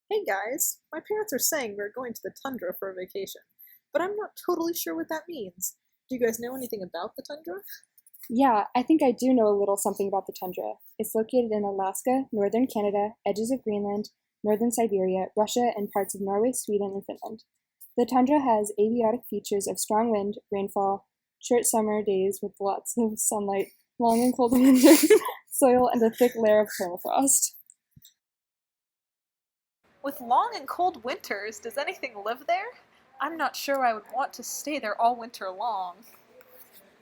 Hey guys, my parents are saying we're going to the tundra for a vacation, but I'm not totally sure what that means. Do you guys know anything about the tundra? Yeah, I think I do know a little something about the tundra. It's located in Alaska, northern Canada, edges of Greenland, northern Siberia, Russia, and parts of Norway, Sweden, and Finland. The tundra has abiotic features of strong wind, rainfall, short summer days with lots of sunlight, long and cold winters, soil, and a thick layer of permafrost. With long and cold winters, does anything live there? I'm not sure I would want to stay there all winter long.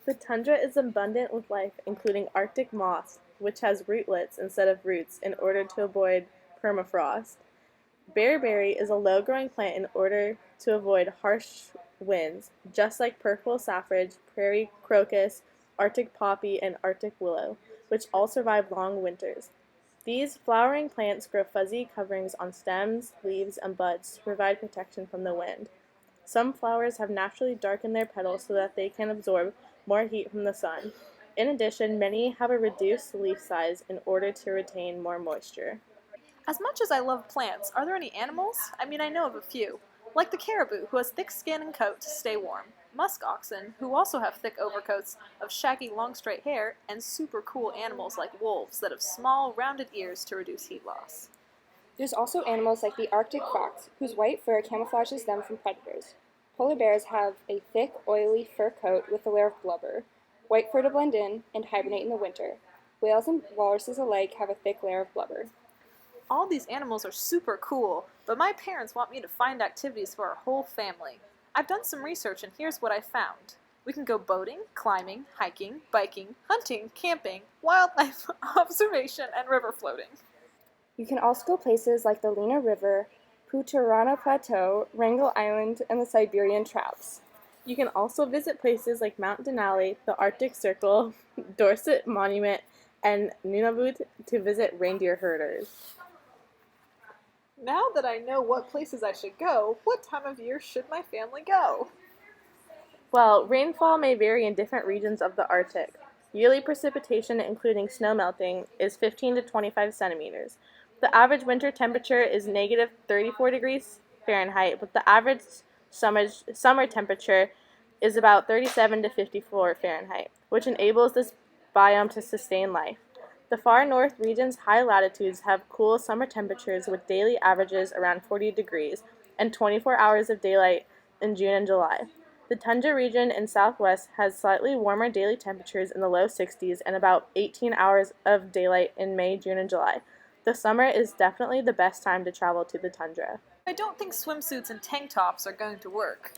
The tundra is abundant with life, including Arctic moss, which has rootlets instead of roots in order to avoid permafrost. Bearberry is a low-growing plant in order to avoid harsh winds, just like purple saffrage, prairie crocus, Arctic poppy, and Arctic willow, which all survive long winters. These flowering plants grow fuzzy coverings on stems, leaves, and buds to provide protection from the wind. Some flowers have naturally darkened their petals so that they can absorb more heat from the sun. In addition, many have a reduced leaf size in order to retain more moisture. As much as I love plants, are there any animals? I know of a few. Like the caribou, who has thick skin and coat to stay warm. Musk oxen, who also have thick overcoats of shaggy long straight hair, and super cool animals like wolves that have small, rounded ears to reduce heat loss. There's also animals like the Arctic fox, whose white fur camouflages them from predators. Polar bears have a thick, oily fur coat with a layer of blubber, white fur to blend in, and hibernate in the winter. Whales and walruses alike have a thick layer of blubber. All these animals are super cool, but my parents want me to find activities for our whole family. I've done some research and here's what I found. We can go boating, climbing, hiking, biking, hunting, camping, wildlife observation, and river floating. You can also go places like the Lena River, Putarana Plateau, Wrangel Island, and the Siberian Traps. You can also visit places like Mount Denali, the Arctic Circle, Dorset Monument, and Nunavut to visit reindeer herders. Now that I know what places I should go, what time of year should my family go? Well, rainfall may vary in different regions of the Arctic. Yearly precipitation, including snow melting, is 15 to 25 centimeters. The average winter temperature is negative 34 degrees Fahrenheit, but the average summer temperature is about 37 to 54 Fahrenheit, which enables this biome to sustain life. The far north region's high latitudes have cool summer temperatures with daily averages around 40 degrees and 24 hours of daylight in June and July. The tundra region in southwest has slightly warmer daily temperatures in the low 60s and about 18 hours of daylight in May, June, and July. The summer is definitely the best time to travel to the tundra. I don't think swimsuits and tank tops are going to work.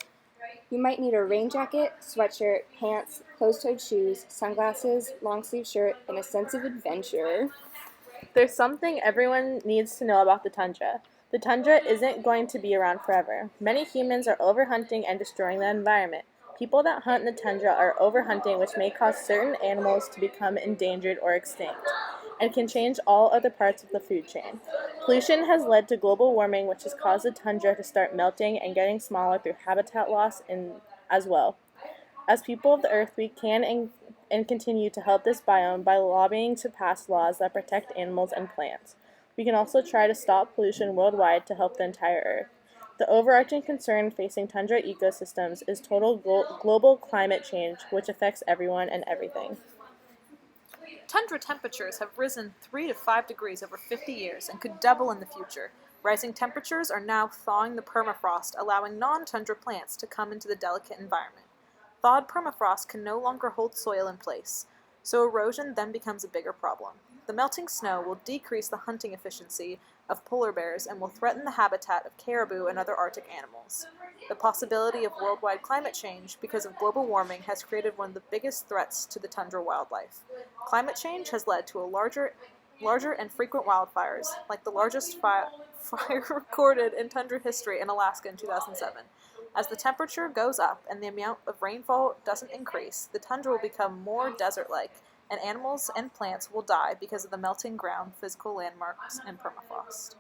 You might need a rain jacket, sweatshirt, pants, closed-toed shoes, sunglasses, long-sleeve shirt, and a sense of adventure. There's something everyone needs to know about the tundra. The tundra isn't going to be around forever. Many humans are overhunting and destroying the environment. People that hunt in the tundra are overhunting, which may cause certain animals to become endangered or extinct, and can change all other parts of the food chain. Pollution has led to global warming, which has caused the tundra to start melting and getting smaller through habitat loss as well. As people of the earth, we can and continue to help this biome by lobbying to pass laws that protect animals and plants. We can also try to stop pollution worldwide to help the entire earth. The overarching concern facing tundra ecosystems is total global climate change, which affects everyone and everything. Tundra temperatures have risen 3 to 5 degrees over 50 years and could double in the future. Rising temperatures are now thawing the permafrost, allowing non-tundra plants to come into the delicate environment. Thawed permafrost can no longer hold soil in place, so erosion then becomes a bigger problem. The melting snow will decrease the hunting efficiency of polar bears and will threaten the habitat of caribou and other Arctic animals. The possibility of worldwide climate change because of global warming has created one of the biggest threats to the tundra wildlife. Climate change has led to larger and frequent wildfires, like the largest fire recorded in tundra history in Alaska in 2007. As the temperature goes up and the amount of rainfall doesn't increase, the tundra will become more desert-like, and animals and plants will die because of the melting ground, physical landmarks, and permafrost.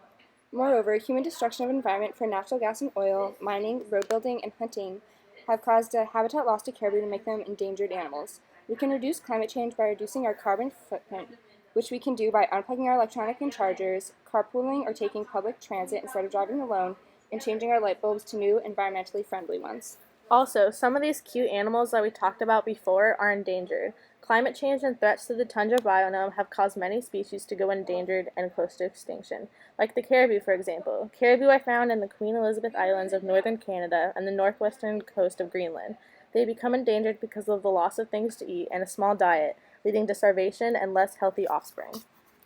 Moreover, human destruction of environment for natural gas and oil, mining, road building, and hunting have caused a habitat loss to caribou to make them endangered animals. We can reduce climate change by reducing our carbon footprint, which we can do by unplugging our electronic and chargers, carpooling or taking public transit instead of driving alone, and changing our light bulbs to new, environmentally friendly ones. Also, some of these cute animals that we talked about before are endangered. Climate change and threats to the tundra biome have caused many species to go endangered and close to extinction, like the caribou, for example. Caribou are found in the Queen Elizabeth Islands of northern Canada and the northwestern coast of Greenland. They become endangered because of the loss of things to eat and a small diet, leading to starvation and less healthy offspring.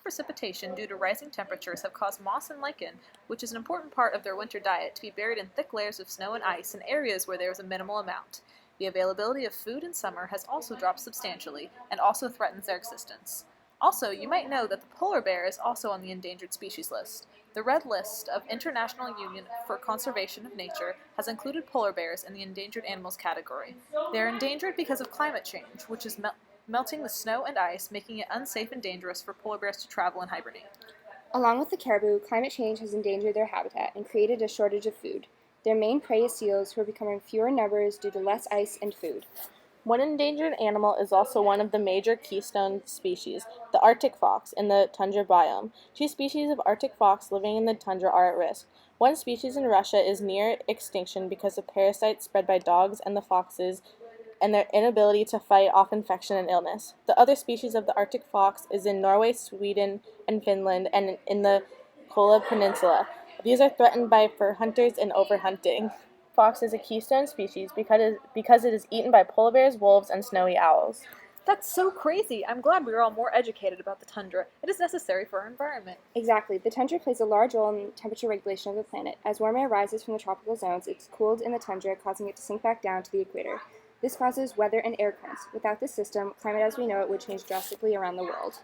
Precipitation due to rising temperatures have caused moss and lichen, which is an important part of their winter diet, to be buried in thick layers of snow and ice in areas where there is a minimal amount. The availability of food in summer has also dropped substantially and also threatens their existence. Also, you might know that the polar bear is also on the endangered species list. The Red List of International Union for Conservation of Nature has included polar bears in the endangered animals category. They are endangered because of climate change, which is melting the snow and ice, making it unsafe and dangerous for polar bears to travel and hibernate. Along with the caribou, climate change has endangered their habitat and created a shortage of food. Their main prey is seals, who are becoming fewer in numbers due to less ice and food. One endangered animal is also one of the major keystone species, the Arctic fox, in the Tundra biome. 2 species of Arctic fox living in the tundra are at risk. One species in Russia is near extinction because of parasites spread by dogs and the foxes and their inability to fight off infection and illness. The other species of the Arctic fox is in Norway, Sweden, and Finland, and in the Kola Peninsula. These are threatened by fur hunters and overhunting. Fox is a keystone species because it is eaten by polar bears, wolves, and snowy owls. That's so crazy! I'm glad we are all more educated about the tundra. It is necessary for our environment. Exactly. The tundra plays a large role in temperature regulation of the planet. As warm air rises from the tropical zones, it's cooled in the tundra, causing it to sink back down to the equator. This causes weather and air currents. Without this system, climate as we know it would change drastically around the world.